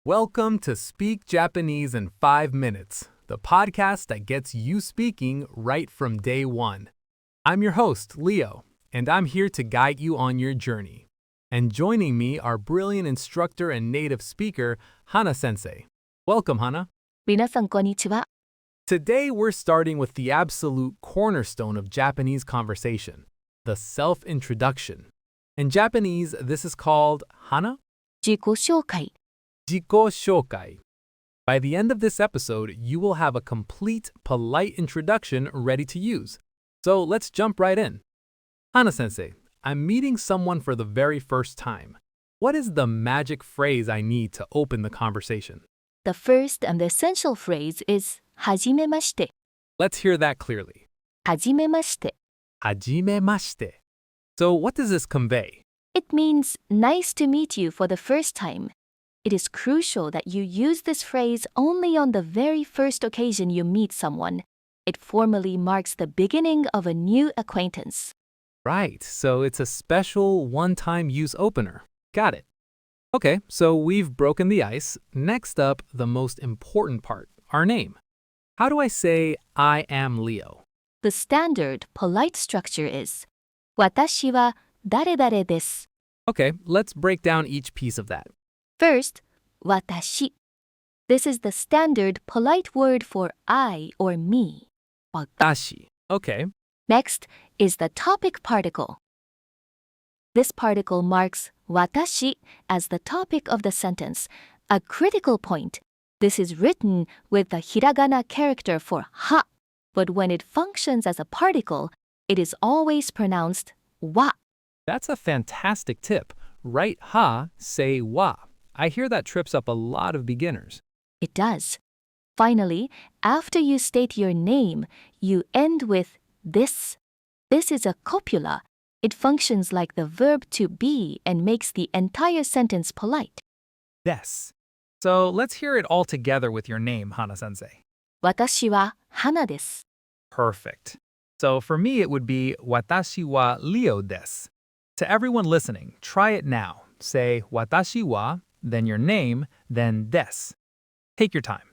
Welcome to Speak Japanese in 5 Minutes, the podcast that gets you speaking right from day one. I'm your host, Leo, and I'm here to guide you on your journey. And joining me are brilliant instructor and native speaker, Hana Sensei. Welcome, Hana. 皆さんこんにちは。 Today we're starting with the absolute cornerstone of Japanese conversation, the self-introduction. In Japanese, this is called Hana? 自己紹介。 Jikoshoukai. By the end of this episode, you will have a complete, polite introduction ready to use. So let's jump right in. Hana-sensei, I'm meeting someone for the very first time. What is the magic phrase I need to open the conversation? The first and the essential phrase is はじめまして。 Let's hear that clearly. はじめまして。 Hajimemashite. So what does this convey? It means nice to meet you for the first time. It is crucial that you use this phrase only on the very first occasion you meet someone. It formally marks the beginning of a new acquaintance. Right, so it's a special one-time use opener. Got it. Okay, so we've broken the ice. Next up, the most important part, our name. How do I say I am Leo? The standard polite structure is 私は誰々です。 Okay, let's break down each piece of that. First, 私. This is the standard polite word for I or me. Watashi. Okay, Next is the topic particle. This particle marks 私 as the topic of the sentence, a critical point. This is written with the hiragana character for ha, but when it functions as a particle, it is always pronounced wa. that's a fantastic tip. Write ha, say wa. I hear that trips up a lot of beginners. It does. Finally, after you state your name, you end with this. This is a copula. It functions like the verb to be and makes the entire sentence polite. Des. So let's hear it all together with your name, Hana-sensei. 私は花です。 Perfect. So for me, it would be watashi wa Leo desu. To everyone listening, try it now. Say watashi wa, then your name, then desu. Take your time.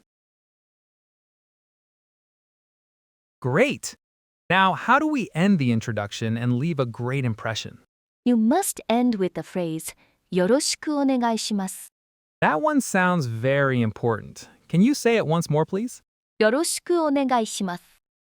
Great! Now, how do we end the introduction and leave a great impression? You must end with the phrase よろしくお願いします。 That one sounds very important. Can you say it once more, please? よろしくお願いします。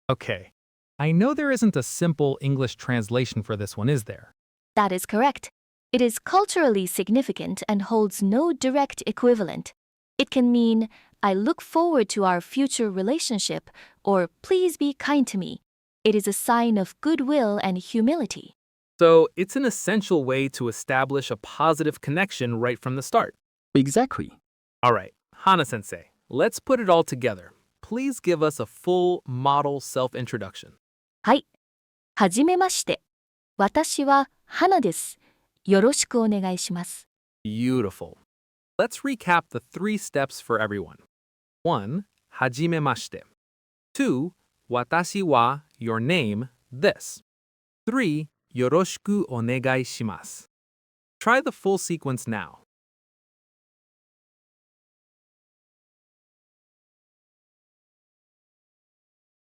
Okay. I know there isn't a simple English translation for this one, is there? That is correct. It is culturally significant and holds no direct equivalent. It can mean, I look forward to our future relationship, or please be kind to me. It is a sign of goodwill and humility. So it's an essential way to establish a positive connection right from the start. Exactly. All right, Hana-sensei, let's put it all together. Please give us a full model self-introduction. はい。はじめまして。私は花です。よろしくお願いします。 Beautiful. Let's recap the 3 steps for everyone. 1. Hajimemashite. 2. Watashi wa, your name, this. 3. Yoroshiku onegai shimasu. Try the full sequence now.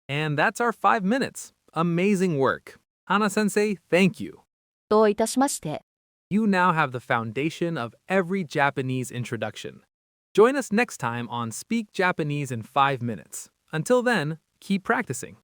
And that's our 5 minutes. Amazing work. Hana-sensei, thank you. どういたしまして。 You now have the foundation of every Japanese introduction. Join us next time on Speak Japanese in 5 Minutes. Until then, keep practicing.